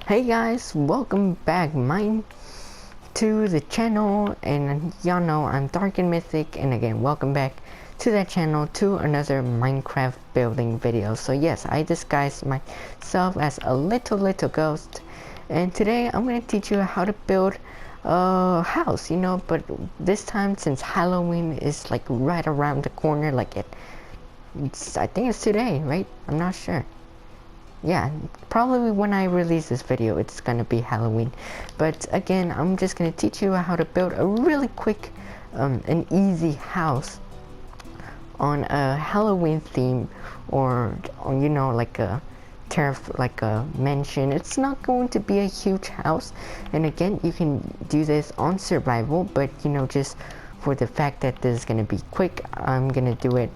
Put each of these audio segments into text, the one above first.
Hey guys, welcome back to the channel, and y'all know I'm Dark and Mythic, and again welcome back to that channel to another Minecraft building video. So yes, I disguised myself as a little ghost, and today I'm gonna teach you how to build a house, but this time, since Halloween is like right around the corner, I think it's today, right? I'm not sure. Yeah, probably when I release this video it's gonna be Halloween, but again I'm just gonna teach you how to build a really quick and easy house on a Halloween theme, or like a like a mansion. It's not going to be a huge house, and again you can do this on survival, but just for the fact that this is gonna be quick, I'm gonna do it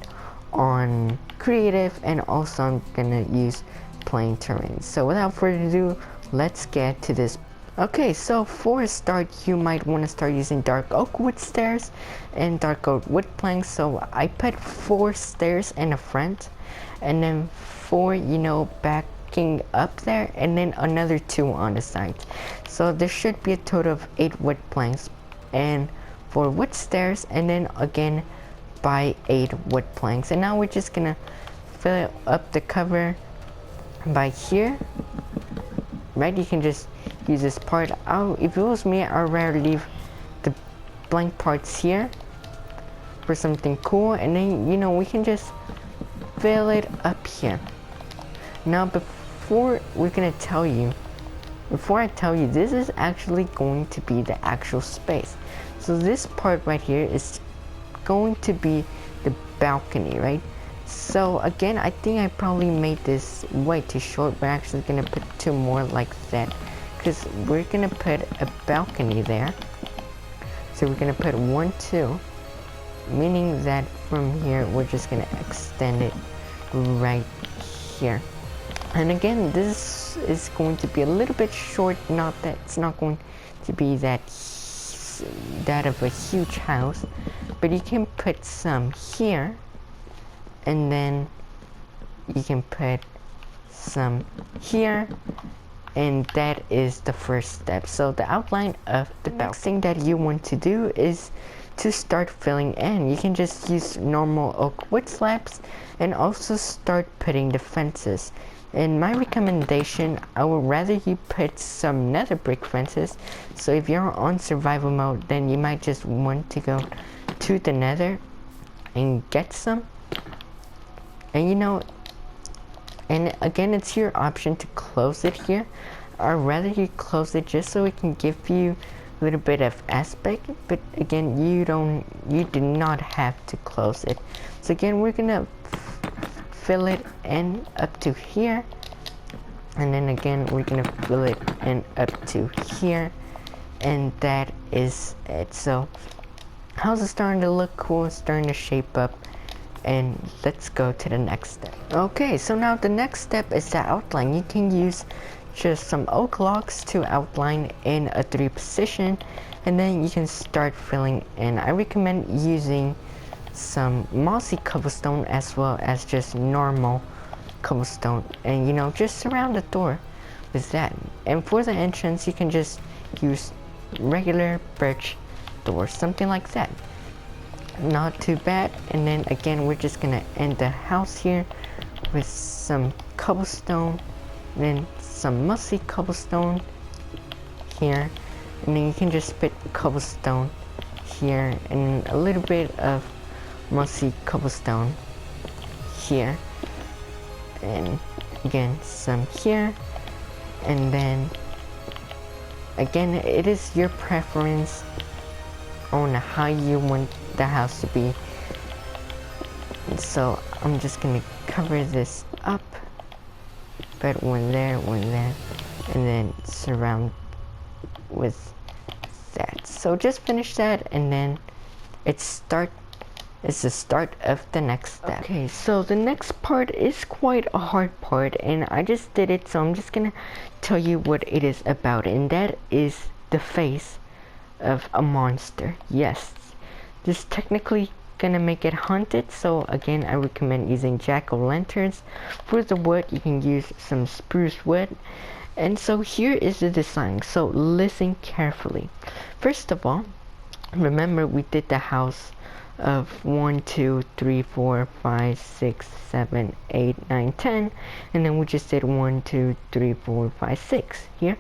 on creative, and also I'm gonna use plain terrain. So without further ado, let's get to this. Okay, so for a start you might want to start using dark oak wood stairs and dark oak wood planks. So I put 4 stairs in the front, and then 4 backing up there, and then another 2 on the side. So there should be a total of 8 wood planks and 4 wood stairs, and then again by 8 wood planks. And now we're just gonna fill up the cover by here, right? You can just use this part. If it was me, I'd rather leave the blank parts here for something cool, and then we can just fill it up here. Now before I tell you, this is actually going to be the actual space. So this part right here is going to be the balcony, right? So again, I think I probably made this way too short. We're actually gonna put 2 more like that, because we're gonna put a balcony there. So we're gonna put 1, 2, meaning that from here we're just gonna extend it right here. And again, this is going to be a little bit short, not that it's not going to be that of a huge house, but you can put some here, and then you can put some here, and that is the first step. So the outline of the next thing that you want to do is to start filling in. You can just use normal oak wood slabs, and also start putting the fences. In my recommendation, I would rather you put some nether brick fences. So if you're on survival mode, then you might just want to go to the nether and get some. And and again, it's your option to close it here, or rather you close it just so it can give you a little bit of aspect, but again you do not have to close it. So again, we're gonna fill it in up to here, and then again we're gonna fill it in up to here, and that is it. So house is starting to look cool, it's starting to shape up, and let's go to the next step. Okay, so now the next step is the outline. You can use just some oak logs to outline in a 3 position, and then you can start filling in. I recommend using some mossy cobblestone as well as just normal cobblestone, and just surround the door with that. And for the entrance you can just use regular birch doors, something like that. Not too bad. And then again, we're just gonna end the house here with some cobblestone, then some mossy cobblestone here, and then you can just put cobblestone here, and a little bit of mossy cobblestone here, and again some here, and then again it is your preference on how you want the house to be. So I'm just gonna cover this up, but one there, and then surround with that. So just finish that, and then it's the start of the next step. Okay, so the next part is quite a hard part, and I just did it, so I'm just gonna tell you what it is about, and that is the face of a monster. Yes, this technically gonna make it haunted, so again I recommend using jack-o'-lanterns. For the wood you can use some spruce wood, And so here is the design, so listen carefully. First of all, remember we did the house of 1 2 3 4 5 6 7 8 9 10, and then we just did 1 2 3 4 5 6 here.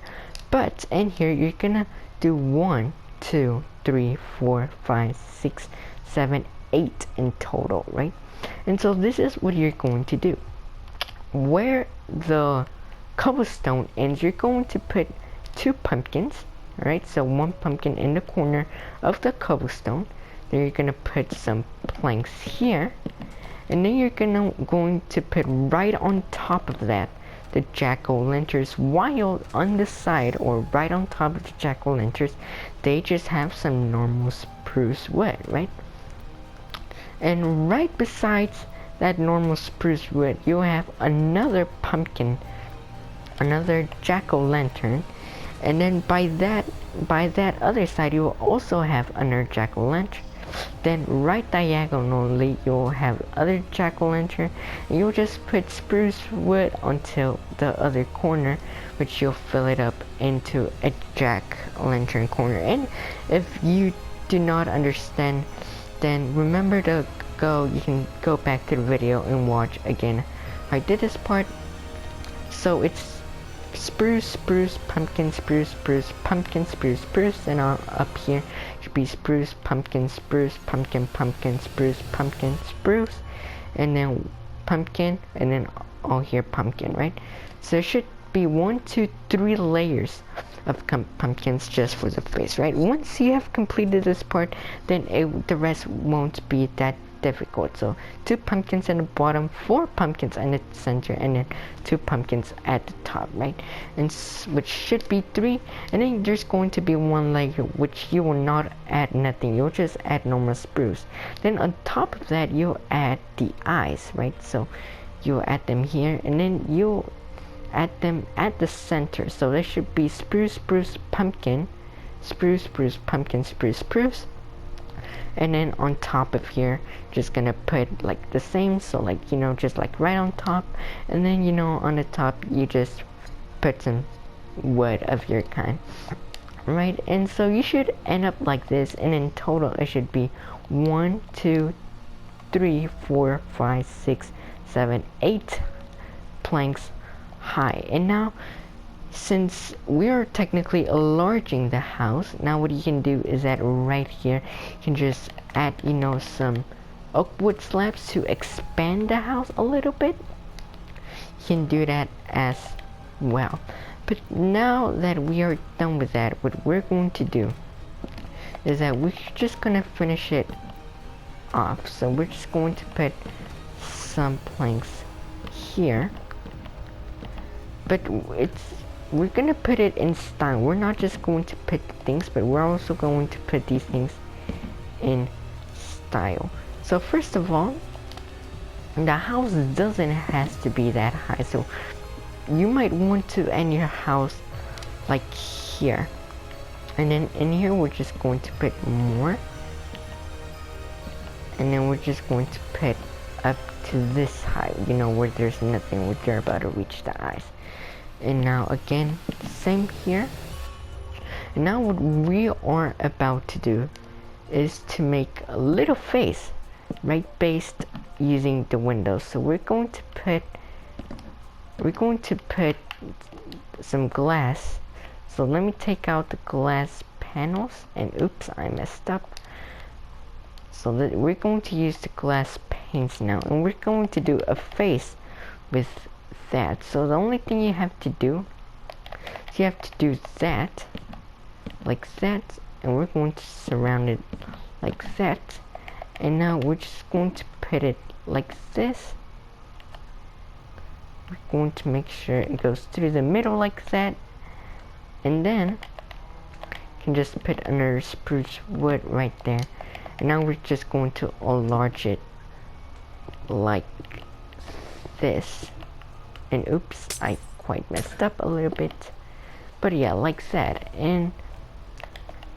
But in here you're gonna do 1 2 3 4 5 6 7 8 in total, right? And so this is what you're going to do. Where the cobblestone ends, you're going to put 2 pumpkins, right? So 1 pumpkin in the corner of the cobblestone. Then you're gonna put some planks here, and then you're going to put right on top of that the jack-o'-lanterns, while on the side or right on top of the jack-o'-lanterns they just have some normal spruce wood, right? And right besides that normal spruce wood you'll have another pumpkin, another jack-o'-lantern, and then by that other side you will also have another jack-o'-lantern. Then right diagonally you'll have other jack-o'-lantern, and you'll just put spruce wood until the other corner, which you'll fill it up into a jack-o'-lantern corner. And if you do not understand, then remember to you can go back to the video and watch again. I did this part. So it's spruce, spruce, pumpkin, spruce, spruce, pumpkin, spruce, spruce, and up here should be spruce, pumpkin, pumpkin, spruce, pumpkin, spruce, and then pumpkin, and then all here pumpkin, right? So it should be 1 2 3 layers of pumpkins just for the face, right? Once you have completed this part, then the rest won't be that difficult. So 2 pumpkins at the bottom, 4 pumpkins in the center, and then 2 pumpkins at the top, right? And which should be 3. And then there's going to be 1 layer which you will not add nothing, you'll just add normal spruce. Then on top of that you'll add the eyes, right? So you'll add them here, and then you'll add them at the center. So there should be spruce, spruce, pumpkin, spruce, spruce, pumpkin, spruce, spruce. And then on top of here just gonna put like the same, so like, you know, just like right on top, and then, you know, on the top you just put some wood of your kind, right? And so you should end up like this, and in total it should be 1 2 3 4 5 6 7 8 planks high. And now, since we are technically enlarging the house, now what you can do is that right here you can just add, you know, some oak wood slabs to expand the house a little bit. You can do that as well. But now that we are done with that, what we're going to do is that we're just gonna finish it off. So we're just going to put some planks here, but we're gonna put it in style. We're not just going to put things, but we're also going to put these things in style. So first of all, the house doesn't have to be that high, so you might want to end your house like here, and then in here we're just going to put more, and then we're just going to put up to this height, you know, where there's nothing, where you're about to reach the eyes. And now again, same here. And now what we are about to do is to make a little face, right, based using the windows. So we're going to put some glass. So let me take out the glass panels, and oops, I messed up. So that we're going to use the glass paints now, and we're going to do a face with that. So the only thing you have to do is you have to do that, like that, and we're going to surround it like that. And now we're just going to put it like this. We're going to make sure it goes through the middle like that, and then you can just put another spruce wood right there. And now we're just going to enlarge it like this. And oops, I quite messed up a little bit, but yeah, like that. And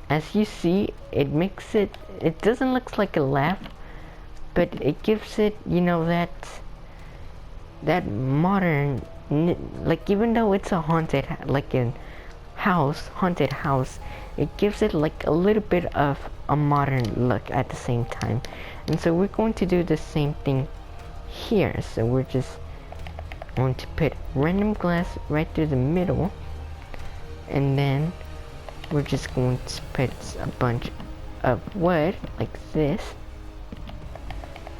as you see, it makes it doesn't look like a laugh, but it gives it, you know, that modern like even though it's a haunted, like a haunted house, it gives it like a little bit of a modern look at the same time. And so we're going to do the same thing here. So we're just going to put random glass right through the middle, and then we're just going to put a bunch of wood like this,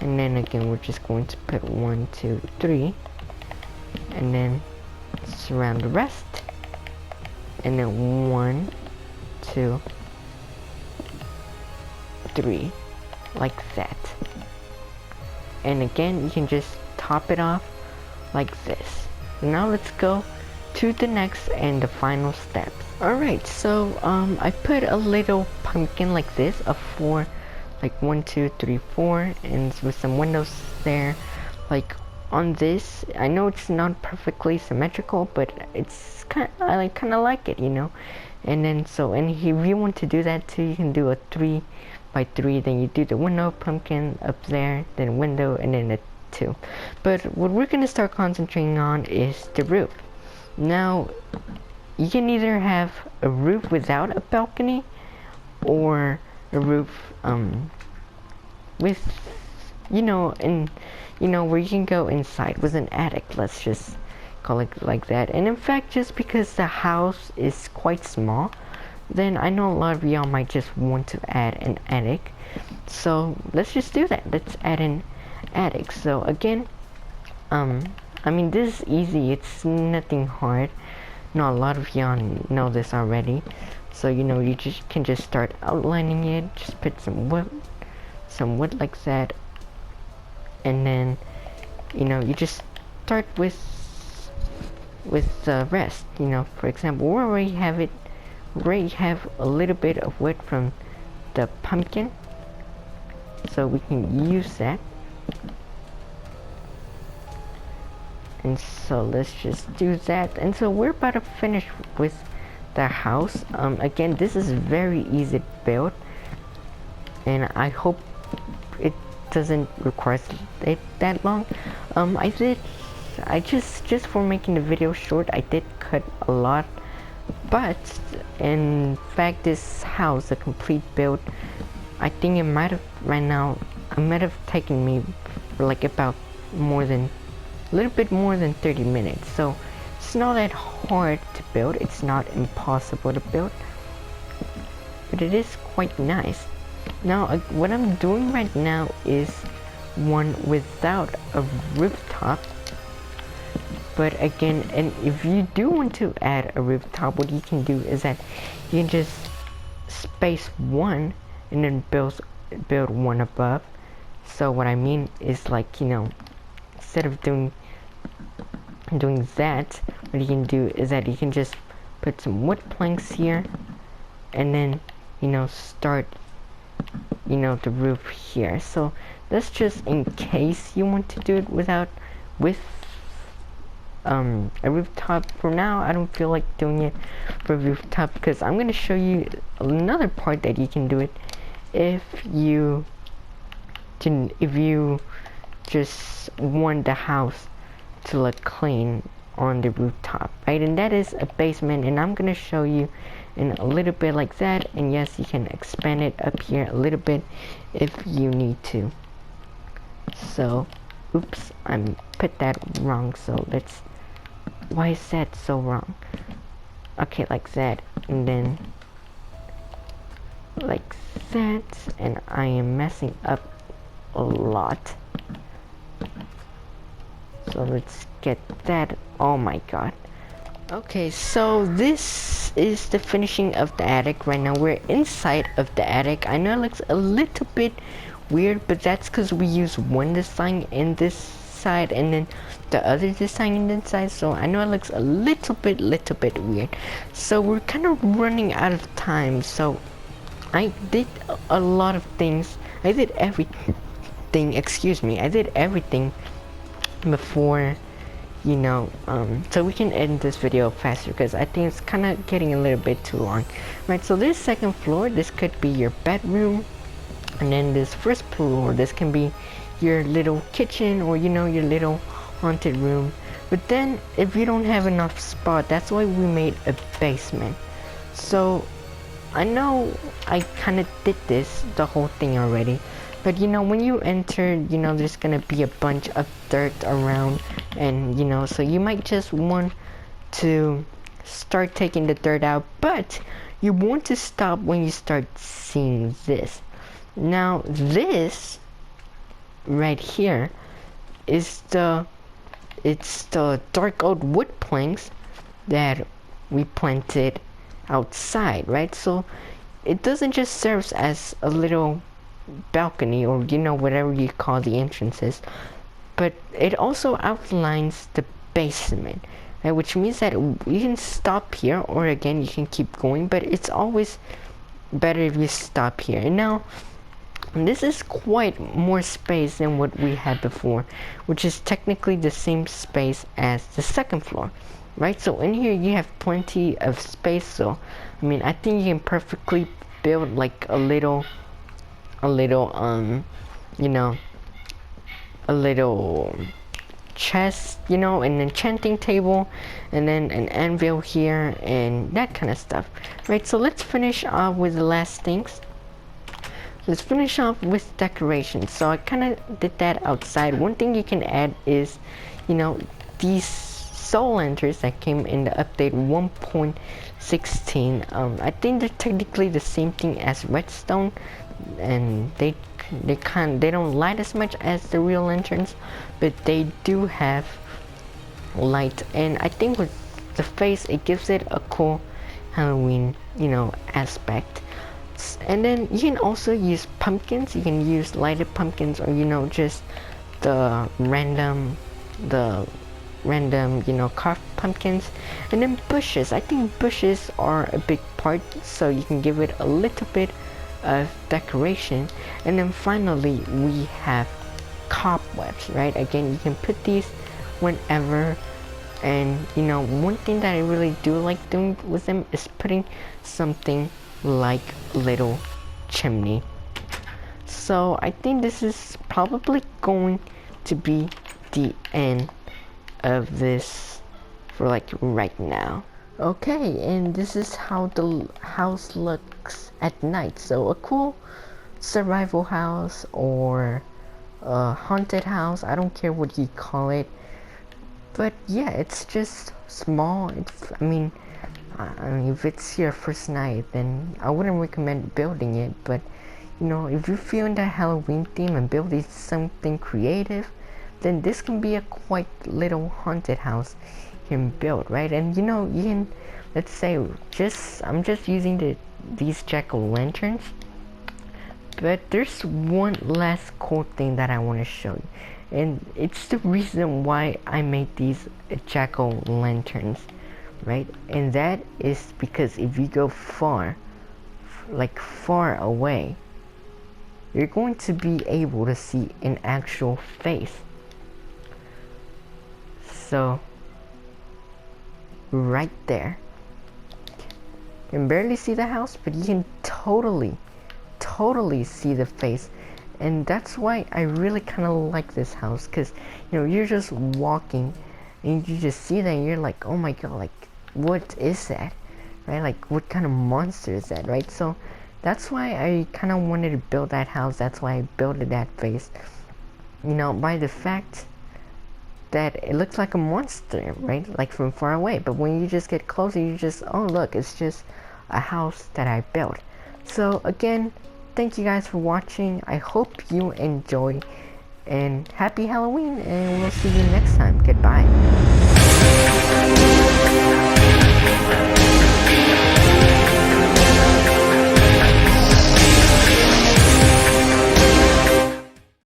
and then again we're just going to put 1, 2, 3, and then surround the rest, and then 1, 2, 3, like that. And again you can just top it off like this. Now let's go to the next and the final steps. Alright, so I put a little pumpkin like this of 4, like 1, 2, 3, 4, and with some windows there. Like on this, I know it's not perfectly symmetrical, but it's kind of like it, you know. And then and if you want to do that too, you can do a 3 by 3. Then you do the window, pumpkin up there, then window, and then a 2. But what we're gonna start concentrating on is the roof. Now, you can either have a roof without a balcony, or a roof with, where you can go inside with an attic. Let's just call it like that. And in fact, just because the house is quite small, then I know a lot of y'all might just want to add an attic. So let's just do that. Let's add an attic. So again, I mean, this is easy. It's nothing hard. No, a lot of y'all know this already. So you can just start outlining it. Just put some wood like that, and then you just start with the rest. For example, we already have a little bit of wood from the pumpkin, so we can use that. And so let's just do that. And so we're about to finish with the house. Again, this is very easy to build, and I hope it doesn't require it that long. I just for making the video short, I did cut a lot, but in fact this house, a complete build, I think it might have taken me like about a little bit more than 30 minutes. So it's not that hard to build. It's not impossible to build, but it is quite nice. Now what I'm doing right now is one without a rooftop. But again, and if you do want to add a rooftop, what you can do is that you can just space one and then build one above. So what I mean is, like, instead of doing that, what you can do is that you can just put some wood planks here, and then start the roof here. So that's just in case you want to do it with a rooftop. For now, I don't feel like doing it for a rooftop, because I'm going to show you another part that you can do it if you just want the house to look clean on the rooftop, right? And that is a basement, and I'm going to show you in a little bit like that. And yes, you can expand it up here a little bit if you need to. So oops, I put that wrong. So why is that so wrong? Okay, like that, and then like that, and I am messing up a lot. So let's get that. Oh my god. Okay, so this is the finishing of the attic. Right now we're inside of the attic. I know it looks a little bit weird, but that's because we use one design in this side and then the other design in this side. So I know it looks a little bit weird. So we're kind of running out of time. So I did a lot of things. I did everything. I did everything before, so we can end this video faster, because I think it's kind of getting a little bit too long. Right, so this second floor, this could be your bedroom, and then this first floor, this can be your little kitchen, or your little haunted room. But then if you don't have enough spot, that's why we made a basement. So I know I kind of did the whole thing already, but you know, when you enter, you know, there's gonna be a bunch of dirt around, and you know, so you might just want to start taking the dirt out, but you want to stop when you start seeing this. Now this right here is it's the dark oak wood planks that we planted outside, right? So it doesn't just serve as a little balcony, or you know, whatever you call the entrances, but it also outlines the basement, right? Which means that you can stop here, or again you can keep going, but it's always better if you stop here. And now this is quite more space than what we had before, which is technically the same space as the second floor, right? So in here you have plenty of space. So I mean, I think you can perfectly build like a little you know, a little chest, you know, an enchanting table, and then an anvil here and that kind of stuff, right? So let's finish off with the last things. Let's finish off with decorations. So I kind of did that outside. One thing you can add is, you know, these soul lanterns that came in the update 1.16. I think they're technically the same thing as redstone, and they don't light as much as the real lanterns, but they do have light. And I think with the face, it gives it a cool Halloween, you know, aspect. And then you can also use pumpkins. You can use lighted pumpkins, or you know, just the random, you know, carved pumpkins. And then bushes. I think bushes are a big part, so you can give it a little bit of decoration. And then finally we have cobwebs, right? Again, you can put these whenever. And you know, one thing that I really do like doing with them is putting something like little chimney. So I think this is probably going to be the end of this for like right now. Okay, and this is how the house looks at night. So a cool survival house, or a haunted house, I don't care what you call it, but yeah, it's just small. I mean, if it's your first night, then I wouldn't recommend building it. But you know, if you feel in that Halloween theme and building something creative, then this can be a quite little haunted house you can build, right? And you know, you can, let's say, I'm just using these jack-o'-lanterns, but there's one last cool thing that I want to show you, and it's the reason why I made these jack-o'-lanterns, right? And that is because if you go far away, you're going to be able to see an actual face. So right there, you can barely see the house, but you can totally see the face. And that's why I really kind of like this house, because you know, you're just walking and you just see that and you're like, oh my god, like what is that, right? Like what kind of monster is that, right? So that's why I kind of wanted to build that house. That's why I built that face, you know, by the fact that it looks like a monster, right? Like from far away, but when you just get closer, you just, oh look, it's just a house that I built. So again, thank you guys for watching. I hope you enjoyed, and happy Halloween, and we'll see you next time. Goodbye.